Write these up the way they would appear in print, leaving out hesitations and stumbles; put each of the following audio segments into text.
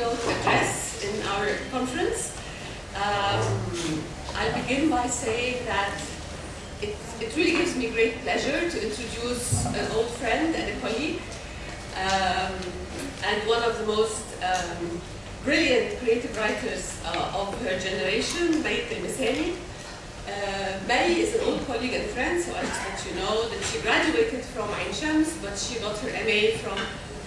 keynote address in our conference. I'll begin by saying that it really gives me great pleasure to introduce an old friend and a colleague, and one of the most brilliant creative writers of her generation, Telmesany. May is an old colleague and friend, so I'll just let you know that she graduated from Ain Shams, but she got her MA from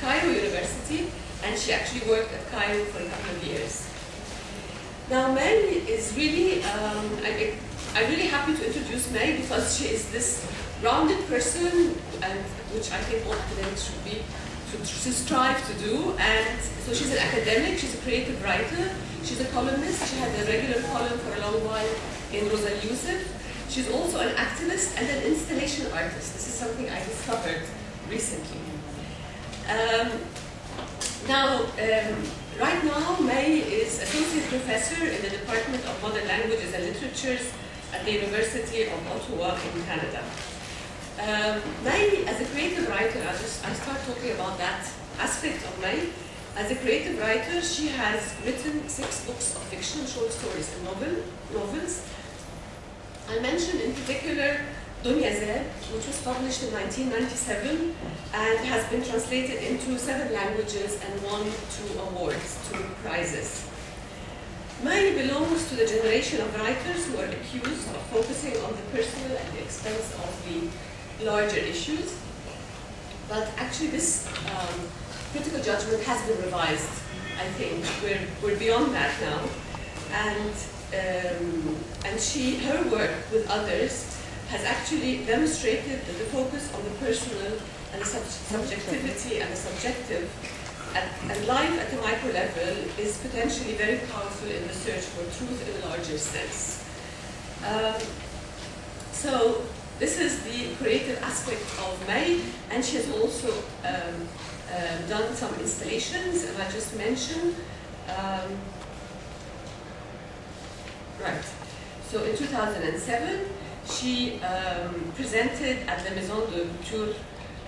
Cairo University, and she actually worked at Cairo for a couple of years. Now, May is really, I'm really happy to introduce May because she is this rounded person, and which I think all academics should strive to do. And so she's an academic, she's a creative writer, she's a columnist, she had a regular column for a long while in Rosa Youssef. She's also an activist and an installation artist. This is something I discovered recently. Right now, May is Associate Professor in the Department of Modern Languages and Literatures at the University of Ottawa in Canada. May, as a creative writer, I'll start talking about that aspect of May. As a creative writer, she has written 6 books of fiction, short stories, and novels. I'll mention in particular Dunya Zed, which was published in 1997 and has been translated into 7 languages and won 2 awards, 2 prizes. May belongs to the generation of writers who are accused of focusing on the personal at the expense of the larger issues. But actually this critical judgment has been revised, I think. We're beyond that now. And her work with others has actually demonstrated that the focus on the personal and the subjectivity and the subjective and life at a micro level is potentially very powerful in the search for truth in a larger sense. So this is the creative aspect of May, and she has also done some installations, and I just mentioned. Right. So in 2007, she presented at the Maison de Culture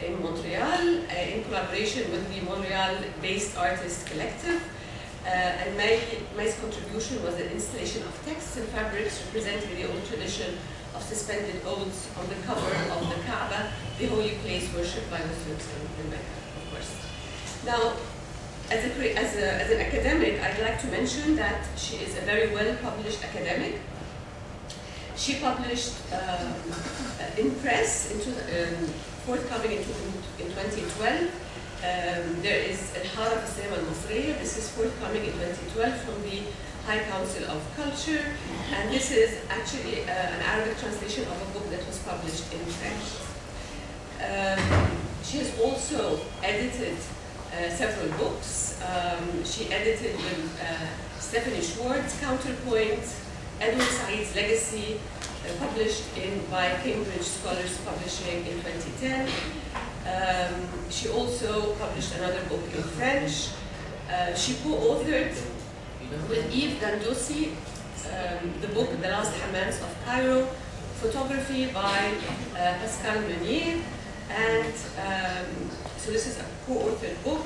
in Montreal in collaboration with the Montreal-based artist collective. And May's contribution was an installation of texts and fabrics representing the old tradition of suspended oaths on the cover of the Kaaba, the holy place worshipped by Muslims in Mecca, of course. Now, as an academic, I'd like to mention that she is a very well-published academic. She published in press, forthcoming in 2012. There is Al-Hara fi Cinema Al-Masriya. This is forthcoming in 2012 from the High Council of Culture. And this is actually an Arabic translation of a book that was published in French. She has also edited several books. She edited with Stephanie Schwartz, Counterpoint, Edward Said's Legacy, published by Cambridge Scholars Publishing in 2010. She also published another book in French. She co-authored with Yves Gandossi the book The Last Hammams of Cairo, photography by Pascal Meunier, and so this is a co-authored book.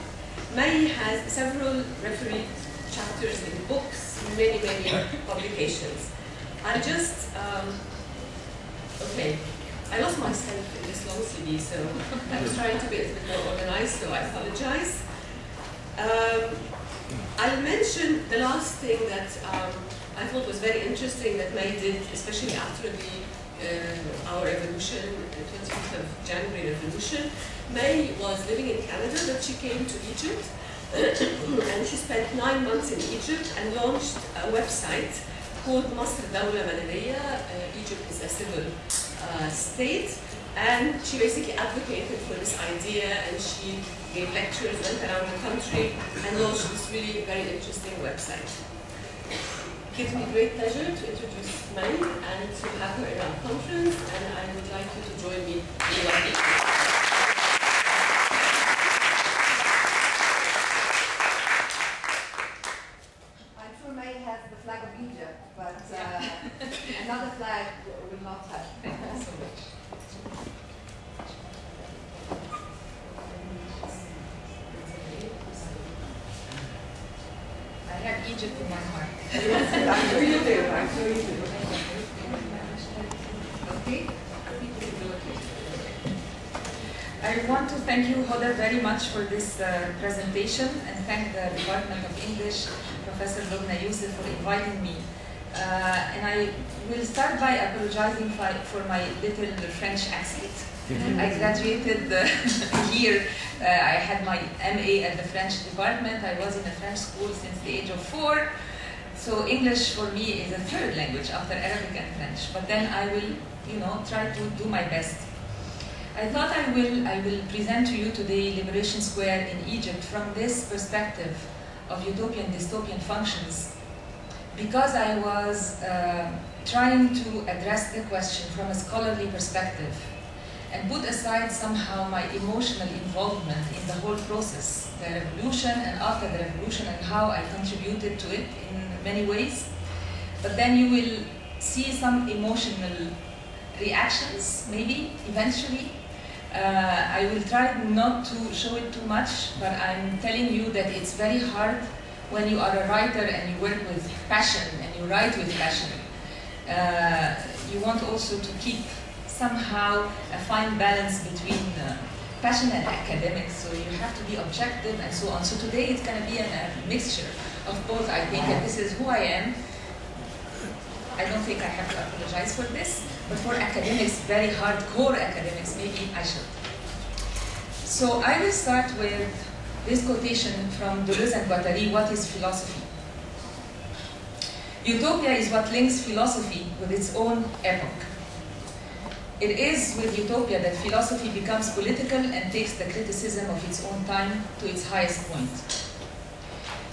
May has several refereed chapters in books, many publications. I just, okay, I lost myself in this long CD, so I was trying to be a little bit more organized, so I apologize. I'll mention the last thing that I thought was very interesting that May did, especially after our revolution, the 25th of January revolution. May was living in Canada, but she came to Egypt, and she spent 9 months in Egypt and launched a website called Masr Dawla Madaniya. Egypt is a civil state, and she basically advocated for this idea, and she gave lectures, went around the country, and launched this really very interesting website. It gives me great pleasure to introduce May and to have her in our conference, and I would like you to join me in welcoming. Another flag will not touch. Thank you so much. Egypt in my heart. I'm sure you do. I'm sure you do. Okay? I want to thank you, Hoda, very much for this presentation, and thank the Department of English, Professor Lubna Youssef, for inviting me. And I will start by apologizing for my little French accent. I graduated here. I had my MA at the French department. I was in a French school since the age of 4. So English for me is a third language after Arabic and French. But then I will, try to do my best. I thought I will present to you today Liberation Square in Egypt from this perspective of utopian dystopian functions, because I was trying to address the question from a scholarly perspective and put aside somehow my emotional involvement in the whole process, the revolution and after the revolution, and how I contributed to it in many ways. But then you will see some emotional reactions, maybe, eventually. I will try not to show it too much, but I'm telling you that it's very hard when you are a writer and you work with passion and you write with passion. You want also to keep somehow a fine balance between passion and academics, so you have to be objective and so on. So today it's going to be a mixture of both, I think, and this is who I am. I don't think I have to apologize for this, but for academics, very hardcore academics, maybe I should. So I will start with this quotation from Deleuze and Guattari, what is philosophy? Utopia is what links philosophy with its own epoch. It is with utopia that philosophy becomes political and takes the criticism of its own time to its highest point.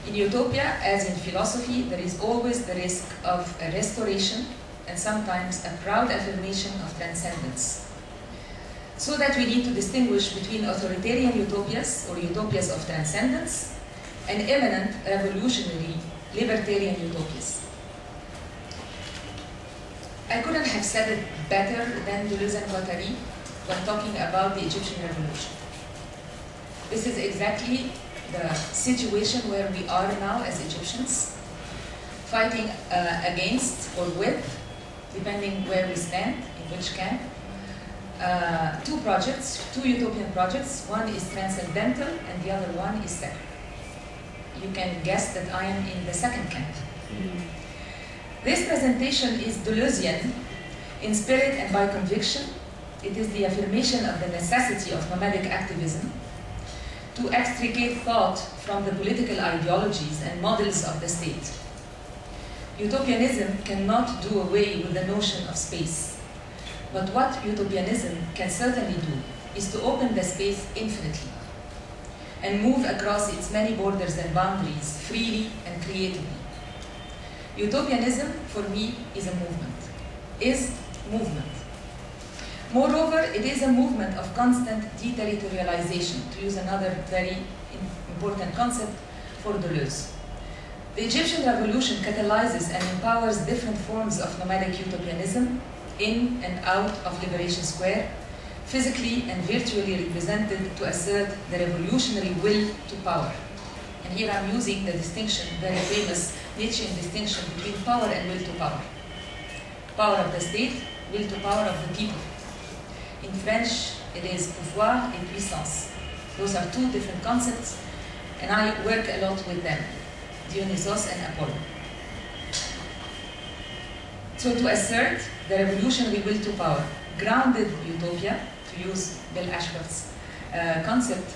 In utopia, as in philosophy, there is always the risk of a restoration and sometimes a proud affirmation of transcendence. So that we need to distinguish between authoritarian utopias or utopias of transcendence and imminent revolutionary libertarian utopias. I couldn't have said it better than Deleuze and Guattari when talking about the Egyptian revolution. This is exactly the situation where we are now as Egyptians, fighting against or with, depending where we stand, in which camp, two utopian projects. One is transcendental and the other one is secular. You can guess that I am in the second camp. This presentation is Deleuzian in spirit and by conviction. It is the affirmation of the necessity of nomadic activism to extricate thought from the political ideologies and models of the state. Utopianism cannot do away with the notion of space. But what utopianism can certainly do is to open the space infinitely and move across its many borders and boundaries freely and creatively. Utopianism, for me, is a movement. Moreover, it is a movement of constant deterritorialization, to use another very important concept for Deleuze. The Egyptian revolution catalyzes and empowers different forms of nomadic utopianism in and out of Liberation Square, physically and virtually represented to assert the revolutionary will to power. And here I'm using the distinction, very famous Nietzschean distinction between power and will to power. Power of the state, will to power of the people. In French, it is pouvoir et puissance. Those are two different concepts, and I work a lot with them, Dionysos and Apollo. So to assert the revolutionary will to power, grounded utopia, to use Bill Ashcroft's concept,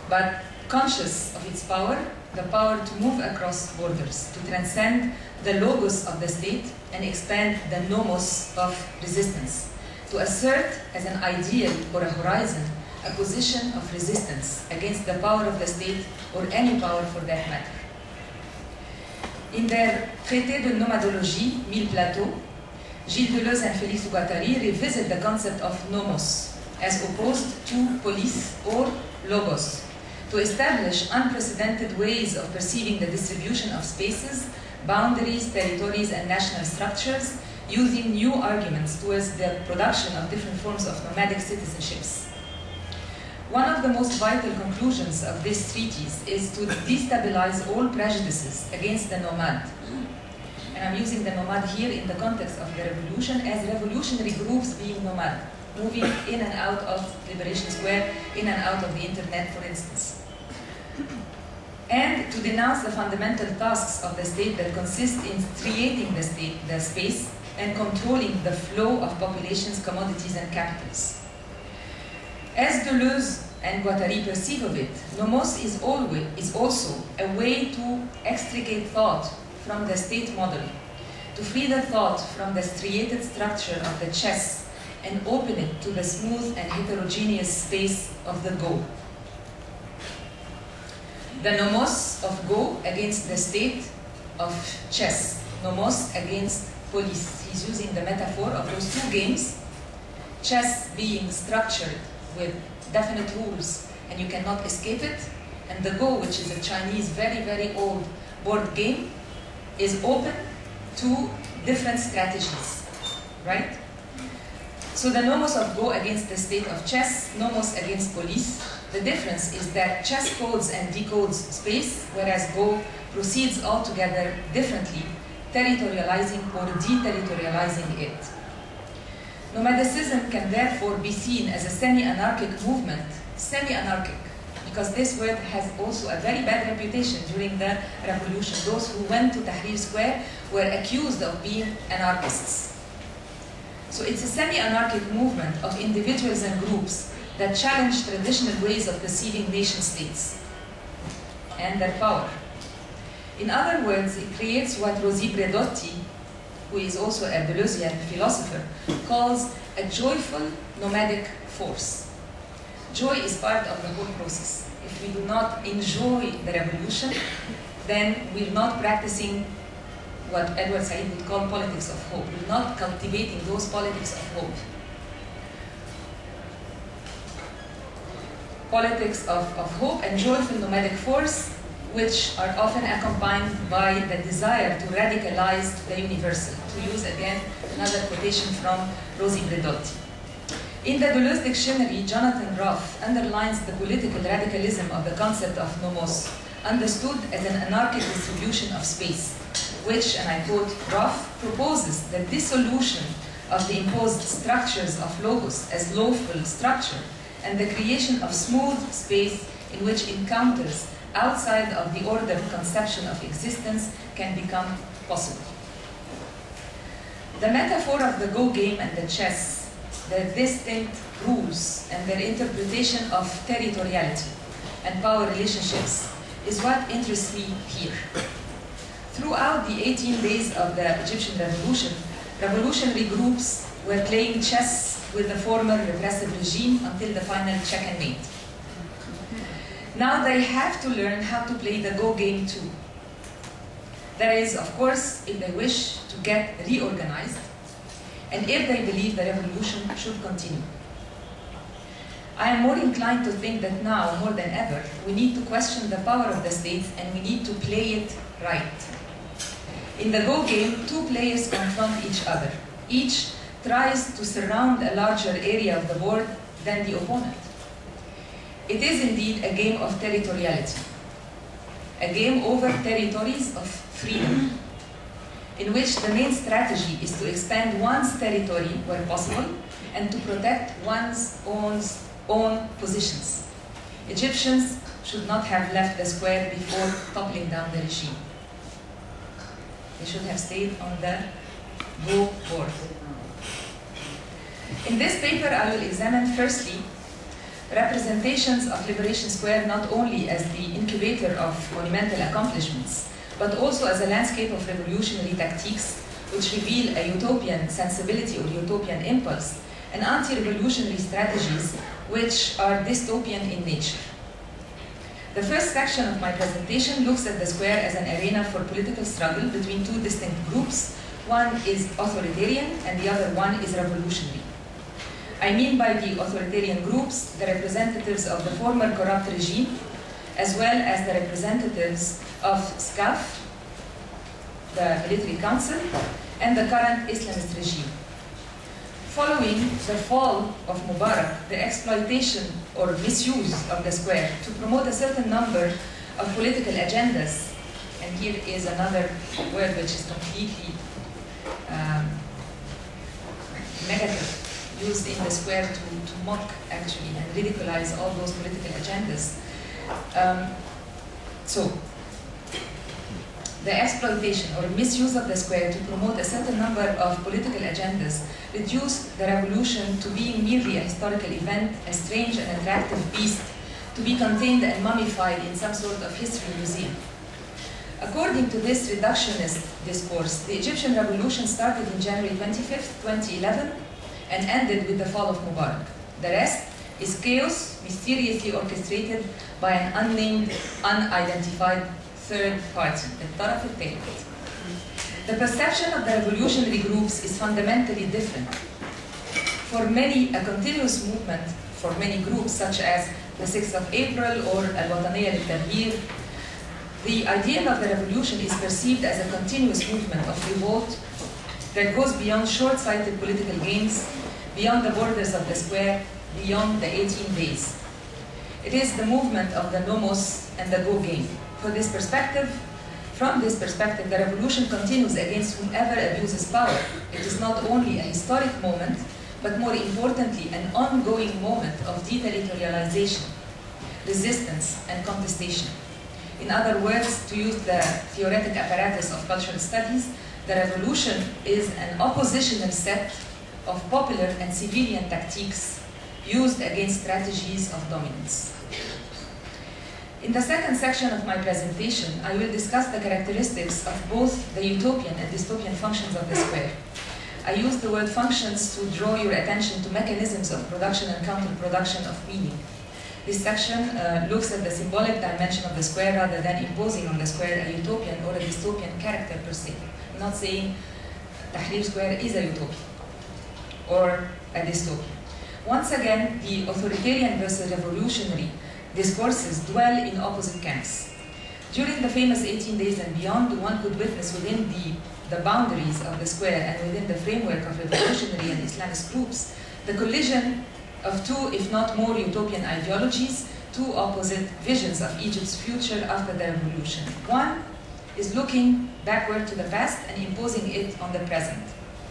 but conscious of its power, the power to move across borders, to transcend the logos of the state and expand the nomos of resistance, to assert as an ideal or a horizon a position of resistance against the power of the state or any power for that matter. In their Traité de nomadologie, Mille Plateaux, Gilles Deleuze and Félix Guattari revisit the concept of nomos as opposed to polis or logos, to establish unprecedented ways of perceiving the distribution of spaces, boundaries, territories, and national structures, using new arguments towards the production of different forms of nomadic citizenships. One of the most vital conclusions of this treatise is to destabilize all prejudices against the nomad. And I'm using the nomad here in the context of the revolution as revolutionary groups being nomad, moving in and out of Liberation Square, in and out of the internet, for instance. And to denounce the fundamental tasks of the state that consist in creating the space, and controlling the flow of populations, commodities, and capitals. As Deleuze and Guattari perceive of it, nomos is also a way to extricate thought from the state model, to free the thought from the striated structure of the chess and open it to the smooth and heterogeneous space of the Go. The nomos of Go against the state of chess, nomos against police. He's using the metaphor of those two games, chess being structured with definite rules and you cannot escape it, and the Go, which is a Chinese very, very old board game, is open to different strategies, right? So the nomos of Go against the state of chess, nomos against police. The difference is that chess codes and decodes space, whereas Go proceeds altogether differently, territorializing or deterritorializing it. Nomadicism can therefore be seen as a semi-anarchic movement, semi-anarchic, because this word has also a very bad reputation during the revolution. Those who went to Tahrir Square were accused of being anarchists. So it's a semi-anarchic movement of individuals and groups that challenge traditional ways of perceiving nation-states and their power. In other words, it creates what Rosi Bredotti, who is also a Deleuzian philosopher, calls a joyful nomadic force. Joy is part of the whole process. If we do not enjoy the revolution, then we're not practicing what Edward Said would call politics of hope. We're not cultivating those politics of hope. Politics of hope and joyful nomadic force, which are often accompanied by the desire to radicalize the universal, to use again another quotation from Rosi Bredotti. In the Deleuze dictionary, Jonathan Roth underlines the political radicalism of the concept of nomos, understood as an anarchic distribution of space, which, and I quote Roth, proposes the dissolution of the imposed structures of logos as lawful structure and the creation of smooth space in which encounters outside of the ordered conception of existence can become possible. The metaphor of the Go game and the chess, their distinct rules and their interpretation of territoriality and power relationships is what interests me here. Throughout the 18 days of the Egyptian revolution, revolutionary groups were playing chess with the former repressive regime until the final checkmate. Now they have to learn how to play the Go game too. That is, of course, if they wish to get reorganized and if they believe the revolution should continue. I am more inclined to think that now, more than ever, we need to question the power of the state and we need to play it right. In the Go game, two players confront each other. Each tries to surround a larger area of the board than the opponent. It is indeed a game of territoriality, a game over territories of freedom, in which the main strategy is to expand one's territory where possible and to protect one's own positions. Egyptians should not have left the square before toppling down the regime. They should have stayed on the Go board. In this paper, I will examine firstly representations of Liberation Square not only as the incubator of monumental accomplishments, but also as a landscape of revolutionary tactiques which reveal a utopian sensibility or utopian impulse, and anti-revolutionary strategies which are dystopian in nature. The first section of my presentation looks at the square as an arena for political struggle between two distinct groups. One is authoritarian and the other one is revolutionary. I mean by the authoritarian groups the representatives of the former corrupt regime, as well as the representatives of SCAF, the military council, and the current Islamist regime. following the fall of Mubarak, the exploitation or misuse of the square to promote a certain number of political agendas, and here is another word which is completely negative, used in the square to mock actually and ridiculize all those political agendas. So, the exploitation or misuse of the square to promote a certain number of political agendas reduced the revolution to being merely a historical event, a strange and attractive beast to be contained and mummified in some sort of history museum. According to this reductionist discourse, the Egyptian revolution started in January 25th, 2011 and ended with the fall of Mubarak. The rest is chaos mysteriously orchestrated by an unnamed, unidentified third party, الطرف الثالث. The perception of the revolutionary groups is fundamentally different. For many, a continuous movement, for many groups such as the 6th of April or Al-Wataniyya Lil-Taghyir, the ideal of the revolution is perceived as a continuous movement of revolt that goes beyond short-sighted political gains, beyond the borders of the square, beyond the 18 days. It is the movement of the nomos and the go game. From this perspective, the revolution continues against whomever abuses power. It is not only a historic moment, but more importantly, an ongoing moment of deterritorialization, resistance, and contestation. In other words, to use the theoretic apparatus of cultural studies, the revolution is an oppositional set of popular and civilian tactiques used against strategies of dominance. In the second section of my presentation, I will discuss the characteristics of both the utopian and dystopian functions of the square. I use the word functions to draw your attention to mechanisms of production and counter-production of meaning. This section looks at the symbolic dimension of the square rather than imposing on the square a utopian or a dystopian character per se. I'm not saying Tahrir Square is a utopia or a dystopia. Once again, the authoritarian versus revolutionary discourses dwell in opposite camps. During the famous 18 days and beyond, one could witness within the boundaries of the square and within the framework of revolutionary and Islamist groups, the collision of two, if not more, utopian ideologies, two opposite visions of Egypt's future after the revolution. One is looking backward to the past and imposing it on the present.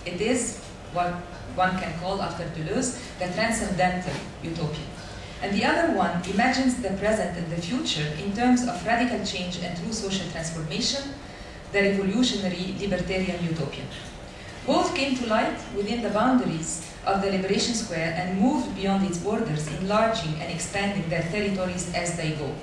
It is what one can call, after Deleuze, the transcendental utopia. And the other one imagines the present and the future in terms of radical change and true social transformation, the revolutionary libertarian utopia. Both came to light within the boundaries of the Liberation Square and moved beyond its borders, enlarging and expanding their territories as they go.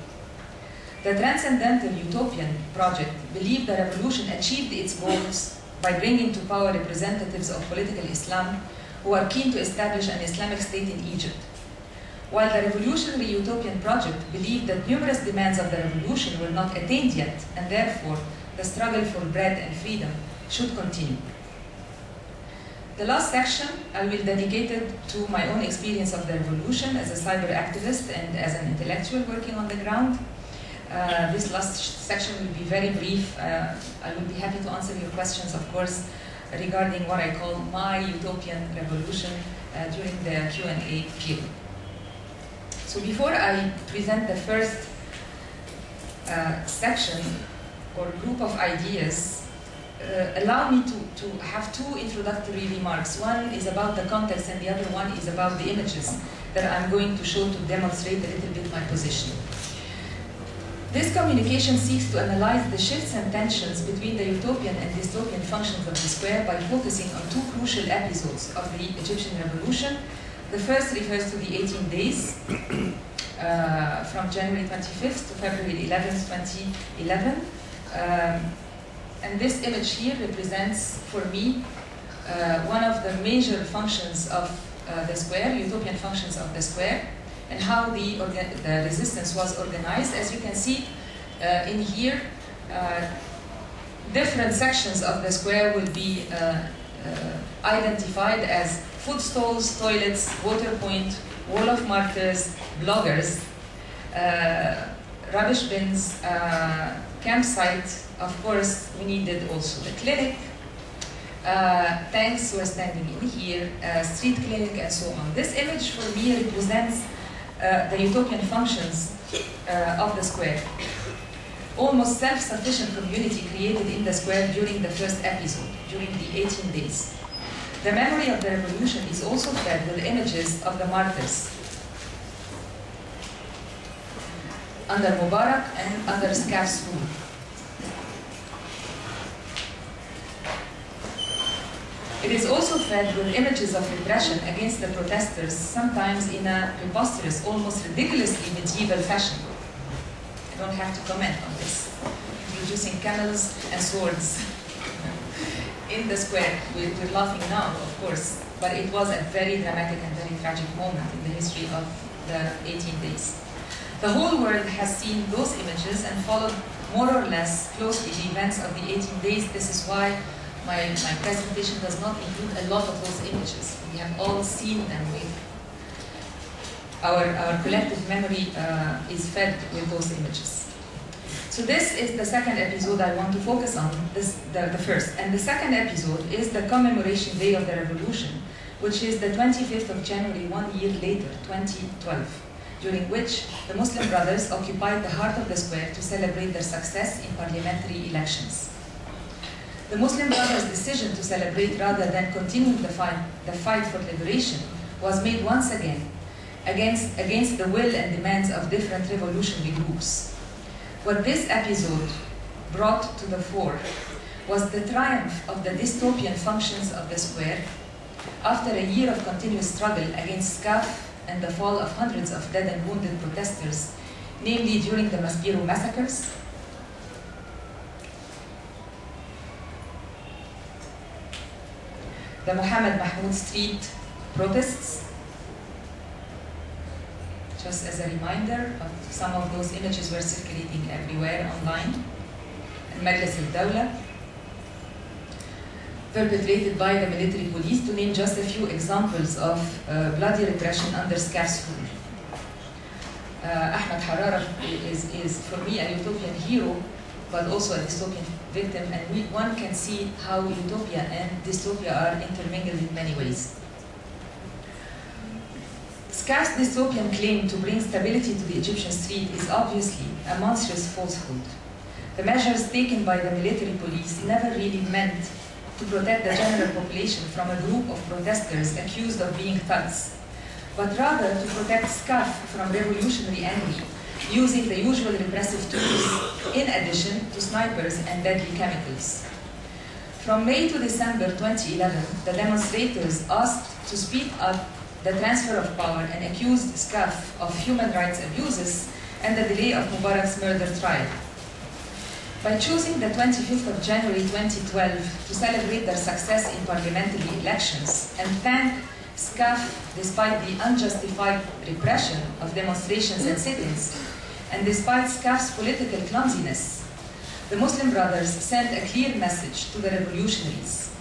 The transcendental utopian project believed the revolution achieved its goals by bringing to power representatives of political Islam who are keen to establish an Islamic state in Egypt. While the revolutionary utopian project believed that numerous demands of the revolution were not attained yet, and therefore the struggle for bread and freedom should continue. The last section I will dedicate it to my own experience of the revolution as a cyber activist and as an intellectual working on the ground. This last section will be very brief. I will be happy to answer your questions, of course, regarding what I call my utopian revolution during the Q&A period. So before I present the first section or group of ideas, allow me to have two introductory remarks. One is about the context and the other one is about the images that I'm going to show to demonstrate a little bit my position. This communication seeks to analyze the shifts and tensions between the utopian and dystopian functions of the square by focusing on two crucial episodes of the Egyptian revolution. The first refers to the 18 days from January 25th to February 11th, 2011. And this image here represents, for me, one of the major functions of the square, utopian functions of the square, and how the resistance was organized. As you can see in here, different sections of the square will be identified as food stalls, toilets, water point, wall of markers, bloggers, rubbish bins, campsite. Of course, we needed also the clinic, tanks were standing in here, street cleaning, and so on. This image for me represents the utopian functions of the square. Almost self-sufficient community created in the square during the first episode, during the 18 days. The memory of the revolution is also fed with images of the martyrs under Mubarak and under Scaf's rule. It is also fed with images of repression against the protesters, sometimes in a preposterous, almost ridiculously medieval fashion. I don't have to comment on this. Introducing camels and swords in the square. We're laughing now, of course, but it was a very dramatic and very tragic moment in the history of the 18 days. The whole world has seen those images and followed more or less closely the events of the 18 days. This is why my presentation does not include a lot of those images. We have all seen them. Our collective memory is fed with those images. So this is the second episode I want to focus on, the first. And the second episode is the Commemoration Way of the Revolution, which is the 25th of January, 1 year later, 2012, during which the Muslim Brothers occupied the heart of the square to celebrate their success in parliamentary elections. The Muslim Brothers' decision to celebrate rather than continue the fight for liberation was made once again against the will and demands of different revolutionary groups. What this episode brought to the fore was the triumph of the dystopian functions of the square after a year of continuous struggle against Scaf and the fall of hundreds of dead and wounded protesters, namely during the Maspero massacres, the Mohammed Mahmoud Street protests. Just as a reminder, some of those images were circulating everywhere online. And Majlis al-Dawla, perpetrated by the military police, to name just a few examples of bloody repression under Scaf's rule. Ahmed Harara is, for me, a utopian hero, but also a dystopian victim, and one can see how utopia and dystopia are intermingled in many ways. Scaf's dystopian claim to bring stability to the Egyptian street is obviously a monstrous falsehood. The measures taken by the military police never really meant to protect the general population from a group of protesters accused of being thugs, but rather to protect Scaf from revolutionary enemy, using the usual repressive tools, in addition to snipers and deadly chemicals. From May to December 2011, the demonstrators asked to speed up the transfer of power and accused Scaf of human rights abuses and the delay of Mubarak's murder trial. By choosing the 25th of January 2012 to celebrate their success in parliamentary elections and thank Scaf despite the unjustified repression of demonstrations and sit-ins, and despite Scaf's political clumsiness, the Muslim Brothers sent a clear message to the revolutionaries.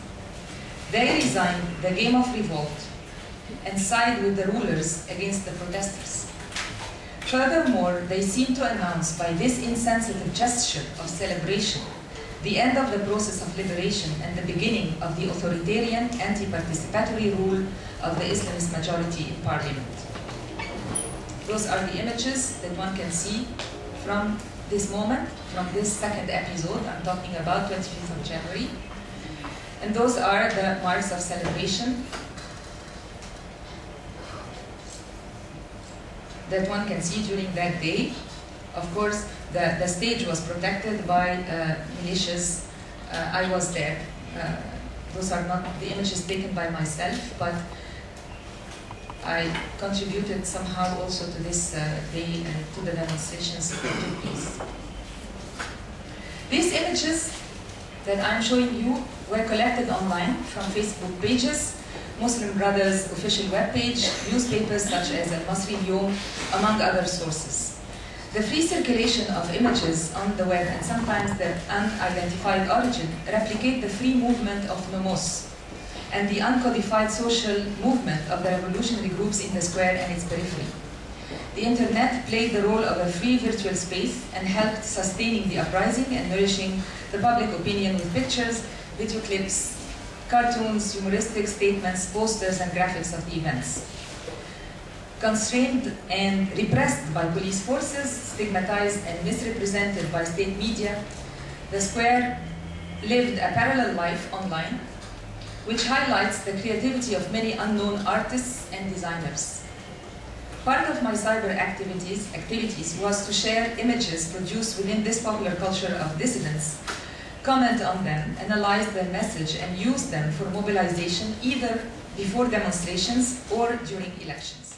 They resigned the game of revolt and side with the rulers against the protesters. Furthermore, they seem to announce by this insensitive gesture of celebration the end of the process of liberation and the beginning of the authoritarian, anti-participatory rule of the Islamist majority in parliament. Those are the images that one can see from this moment, from this second episode. I'm talking about 25th of January. And those are the marks of celebration that one can see during that day. Of course, the stage was protected by militias. I was there. Those are not the images taken by myself, but I contributed somehow also to this day and to the demonstrations that took place. These images that I'm showing you were collected online from Facebook pages, Muslim Brothers official webpage, newspapers such as Al-Masri Al-Yom, among other sources. The free circulation of images on the web and sometimes their unidentified origin replicate the free movement of nomos and the uncodified social movement of the revolutionary groups in the square and its periphery. The internet played the role of a free virtual space and helped sustaining the uprising and nourishing the public opinion with pictures, video clips, cartoons, humoristic statements, posters, and graphics of the events. Constrained and repressed by police forces, stigmatized and misrepresented by state media, the square lived a parallel life online, which highlights the creativity of many unknown artists and designers. Part of my cyber activities was to share images produced within this popular culture of dissidents, comment on them, analyze their message, and use them for mobilization either before demonstrations or during elections.